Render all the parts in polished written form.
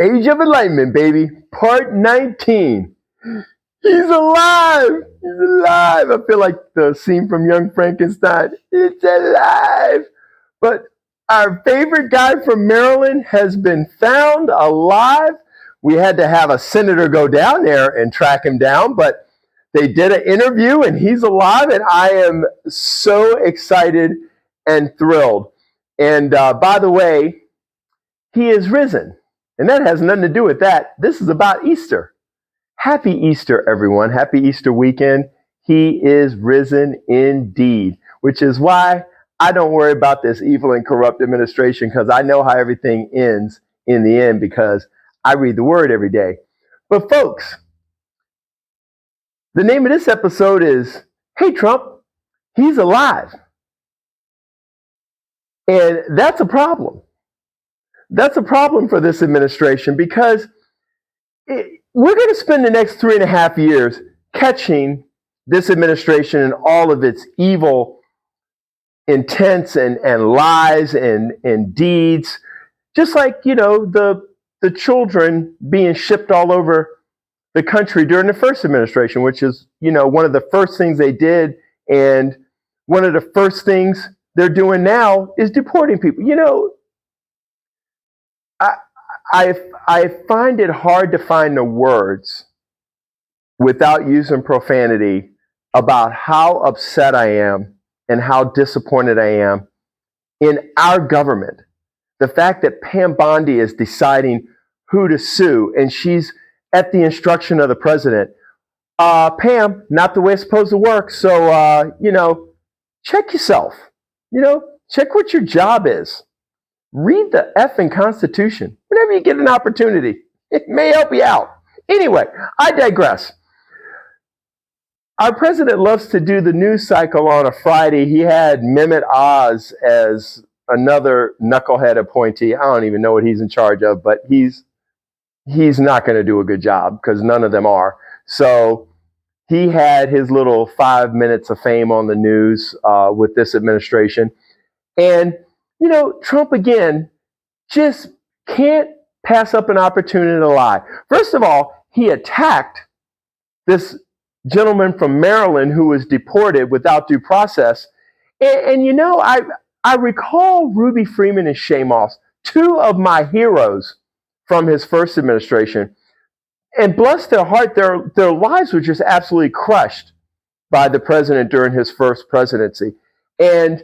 Age of Enlightenment, baby. Part 19. He's alive! He's alive! I feel like the scene from Young Frankenstein. It's alive! But our favorite guy from Maryland has been found alive. We had to have a senator go down there and track him down, but they did an interview and he's alive, and I am so excited and thrilled. And by the way, he is risen. And that has nothing to do with that. This is about Easter. Happy Easter, everyone. Happy Easter weekend. He is risen indeed, which is why I don't worry about this evil and corrupt administration, because I know how everything ends in the end, because I read the word every day. But folks, the name of this episode is, Hey Trump, he's alive. And that's a problem. That's a problem for this administration, because we're going to spend the next 3.5 years catching this administration and all of its evil intents and lies and deeds, just like, the children being shipped all over the country during the first administration, which is, one of the first things they did. And one of the first things they're doing now is deporting people. I find it hard to find the words without using profanity about how upset I am and how disappointed I am in our government. The fact that Pam Bondi is deciding who to sue, and she's at the instruction of the president. Pam, not the way it's supposed to work. So, check yourself. Check what your job is. Read the effing Constitution whenever you get an opportunity. It may help you out. Anyway, I digress. Our president loves to do the news cycle on a Friday. He had Mehmet Oz as another knucklehead appointee. I don't even know what he's in charge of, but he's not going to do a good job, because none of them are. So he had his little 5 minutes of fame on the news with this administration. And Trump, again, just can't pass up an opportunity to lie. First of all, he attacked this gentleman from Maryland who was deported without due process. And I recall Ruby Freeman and Shay Moss, two of my heroes from his first administration. And bless their heart, their lives were just absolutely crushed by the president during his first presidency. And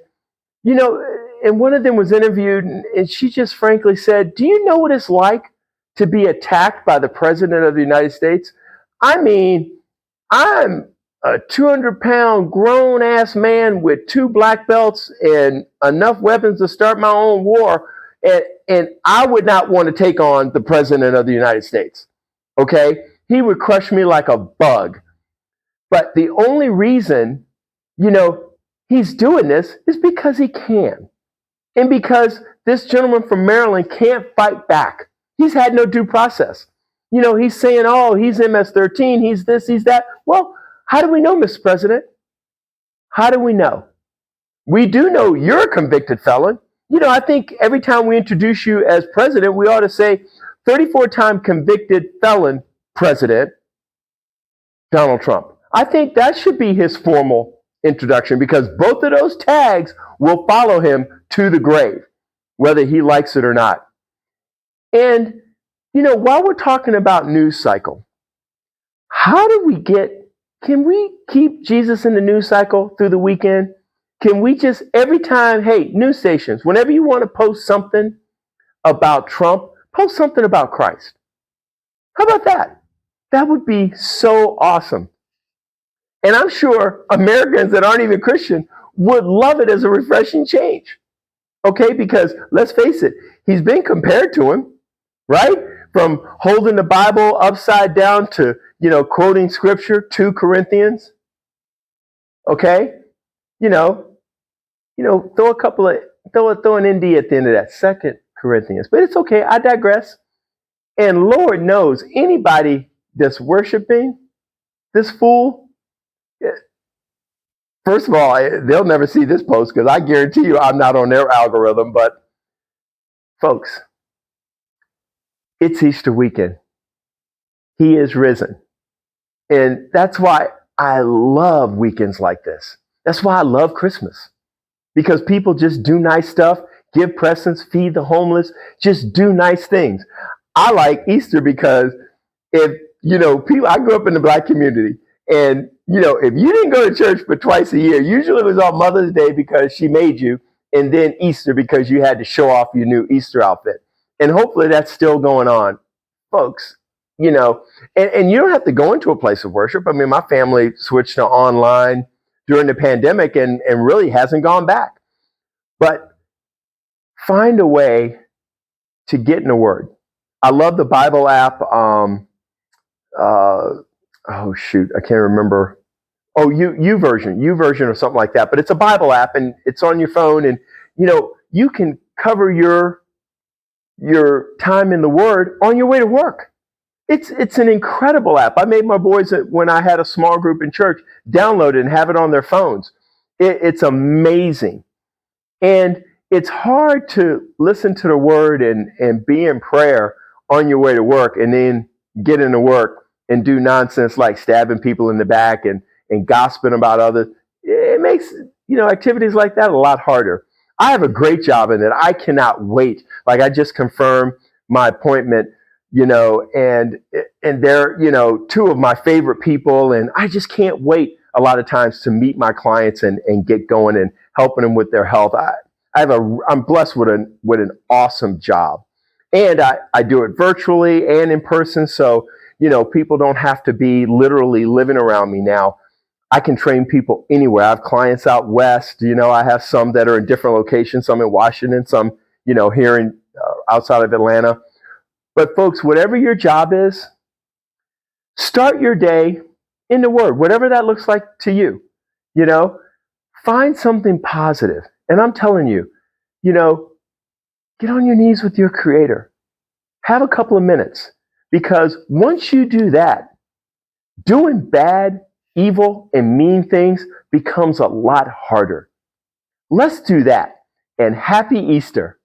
and one of them was interviewed, and she just frankly said, do you know what it's like to be attacked by the president of the United States? I mean, I'm a 200-pound grown-ass man with 2 black belts and enough weapons to start my own war, and I would not want to take on the president of the United States, okay? He would crush me like a bug. But the only reason, he's doing this is because he can. And because this gentleman from Maryland can't fight back. He's had no due process. He's saying, oh, he's MS-13, he's this, he's that. Well, how do we know, Mr. President? How do we know? We do know you're a convicted felon. I think every time we introduce you as president, we ought to say 34-time convicted felon president, Donald Trump. I think that should be his formal introduction, because both of those tags will follow him to the grave, whether he likes it or not. And, while we're talking about news cycle, can we keep Jesus in the news cycle through the weekend? Can we just, every time, hey, news stations, whenever you want to post something about Trump, post something about Christ. How about that? That would be so awesome. And I'm sure Americans that aren't even Christian would love it as a refreshing change. Okay, because let's face it, he's been compared to him, right? From holding the Bible upside down to, quoting scripture, 2 Corinthians. Okay? Throw an ND at the end of that, 2 Corinthians. But it's okay, I digress. And Lord knows, anybody that's worshiping this fool, first of all, they'll never see this post, because I guarantee you I'm not on their algorithm. But folks, It's Easter weekend. He is risen. And that's why I love weekends like this. That's why I love Christmas, because people just do nice stuff, give presents, feed the homeless, just do nice things. I like Easter because if, people, I grew up in the black community, and, if you didn't go to church but twice a year, usually it was on Mother's Day because she made you, and then Easter because you had to show off your new Easter outfit. And hopefully that's still going on, folks. And you don't have to go into a place of worship. I mean, my family switched to online during the pandemic and really hasn't gone back. But find a way to get in the Word. I love the Bible app. Oh shoot, I can't remember. Oh, U version or something like that. But it's a Bible app and it's on your phone, and you can cover your time in the Word on your way to work. It's an incredible app. I made my boys, when I had a small group in church, download it and have it on their phones. It's amazing. And it's hard to listen to the Word and be in prayer on your way to work and then get into work and do nonsense like stabbing people in the back and gossiping about others. It makes, activities like that a lot harder. I have a great job in it. I cannot wait. Like, I just confirmed my appointment, and they're, two of my favorite people. And I just can't wait a lot of times to meet my clients and get going and helping them with their health. I'm blessed with an awesome job, and I do it virtually and in person. So, people don't have to be literally living around me now. I can train people anywhere. I have clients out west. I have some that are in different locations. Some in Washington, some, here in outside of Atlanta. But folks, whatever your job is, start your day in the Word, whatever that looks like to you. Find something positive. And I'm telling you, get on your knees with your Creator. Have a couple of minutes. Because once you do that, doing bad, evil, and mean things becomes a lot harder. Let's do that. And happy Easter.